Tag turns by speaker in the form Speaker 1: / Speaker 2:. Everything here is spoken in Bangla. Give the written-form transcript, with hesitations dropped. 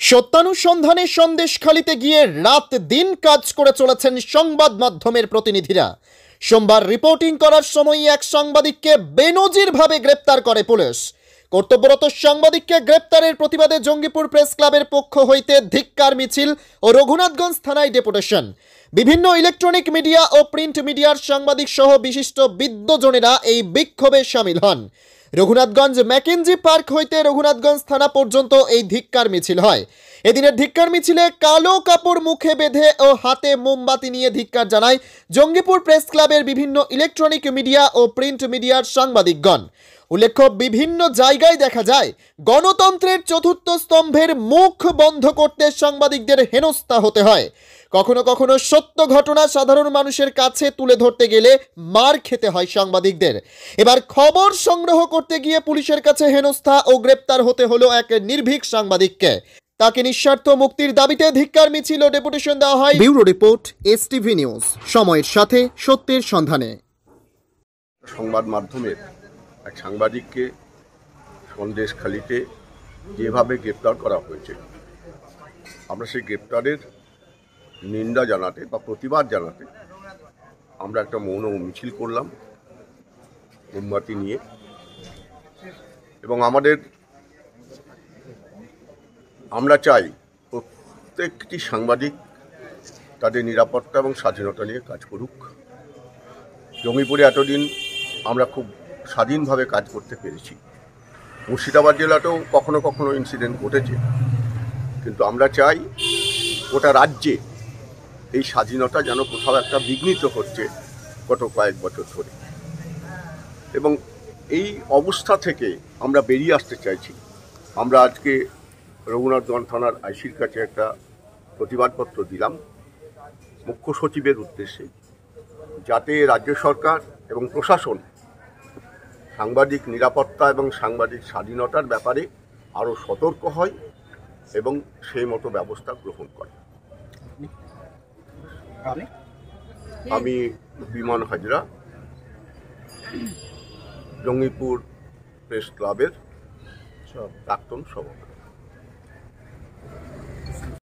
Speaker 1: সত্যানুসন্ধানে সন্দেশখালিতে গিয়ে রাত দিন কাজ করে চলেছেন সংবাদ মাধ্যমের প্রতিনিধিরা। সোমবার রিপোর্টিং করার সময় এক সাংবাদিককে বেনজিরভাবে গ্রেপ্তার করে পুলিশ। কর্তব্যরত সাংবাদিককে গ্রেপ্তারের প্রতিবাদে জঙ্গিপুর প্রেস ক্লাবের পক্ষ হইতে ধিক্কার মিছিল ও রঘুনাথগঞ্জ থানায় ডেপুটেশন। বিভিন্ন ইলেকট্রনিক মিডিয়া ও প্রিন্ট মিডিয়ার সাংবাদিক সহ বিশিষ্ট বিদ্বজনেরা এই বিক্ষোভে সামিল হন। রঘুনাথগঞ্জ ম্যাকেঞ্জি পার্ক হইতে রঘুনাথগঞ্জ থানা পর্যন্ত এই ধিক্কার মিছিল হয়। এদিনের ধিক্কার মিছিলে কালো কাপড় মুখে বেঁধে ও হাতে মোমবাতি নিয়ে ধিক্কার জানায় জঙ্গিপুর প্রেস ক্লাবের বিভিন্ন ইলেকট্রনিক মিডিয়া ও প্রিন্ট মিডিয়ার সাংবাদিকগণ। উল্লেখ্য, বিভিন্ন জায়গায় দেখা যায় গণতন্ত্রের চতুর্থ স্তম্ভের মুখ বন্ধ করতে সাংবাদিকদের হেনস্থা হতে হয়। কখনো কখনো সত্য ঘটনা সাধারণ মানুষের কাছে তুলে ধরতে গেলে মার খেতে হয় সাংবাদিকদের। এবার খবর সংগ্রহ করতে গিয়ে পুলিশের কাছে হেনস্থা ও গ্রেপ্তার হতে হলো এক নির্ভীক সাংবাদিককে। তাকে নিঃস্বার্থ মুক্তির দাবিতে ধিক্কার মিছিল ও ডেপুটেশন দেওয়া হয়। ব্যুরো রিপোর্ট, এসটিভি নিউজ, সময়ের সাথে সত্যের সন্ধানে।
Speaker 2: সংবাদ মাধ্যমের এক সাংবাদিককে সন্দেশখালিতে যেভাবে গ্রেপ্তার করা হয়েছে, আমরা সেই গ্রেপ্তারের নিন্দা জানাতে বা প্রতিবাদ জানাতে আমরা একটা মৌন মিছিল করলাম মোমবাতি নিয়ে। এবং আমরা চাই প্রত্যেকটি সাংবাদিক তাদের নিরাপত্তা এবং স্বাধীনতা নিয়ে কাজ করুক। জঙ্গিপুরে এতদিন আমরা খুব স্বাধীনভাবে কাজ করতে পেরেছি। মুর্শিদাবাদ জেলাতেও কখনো কখনো ইনসিডেন্ট ঘটেছে, কিন্তু আমরা চাই গোটা রাজ্যে এই স্বাধীনতা যেন কোথাও একটা বিঘ্নিত হচ্ছে গত কয়েক বছর ধরে। এবং এই অবস্থা থেকে আমরা বেরিয়ে আসতে চাইছি। আমরা আজকে রঘুনাথগঞ্জ থানার আইসির কাছে একটা প্রতিবাদপত্র দিলাম মুখ্য সচিবের উদ্দেশ্যে, যাতে রাজ্য সরকার এবং প্রশাসন সাংবাদিক নিরাপত্তা এবং সাংবাদিক স্বাধীনতার ব্যাপারে আরও সতর্ক হয় এবং সেই মতো ব্যবস্থা গ্রহণ করে। আমি বিমান হাজরা, জঙ্গিপুর প্রেস ক্লাবের প্রাক্তন সভাপতি।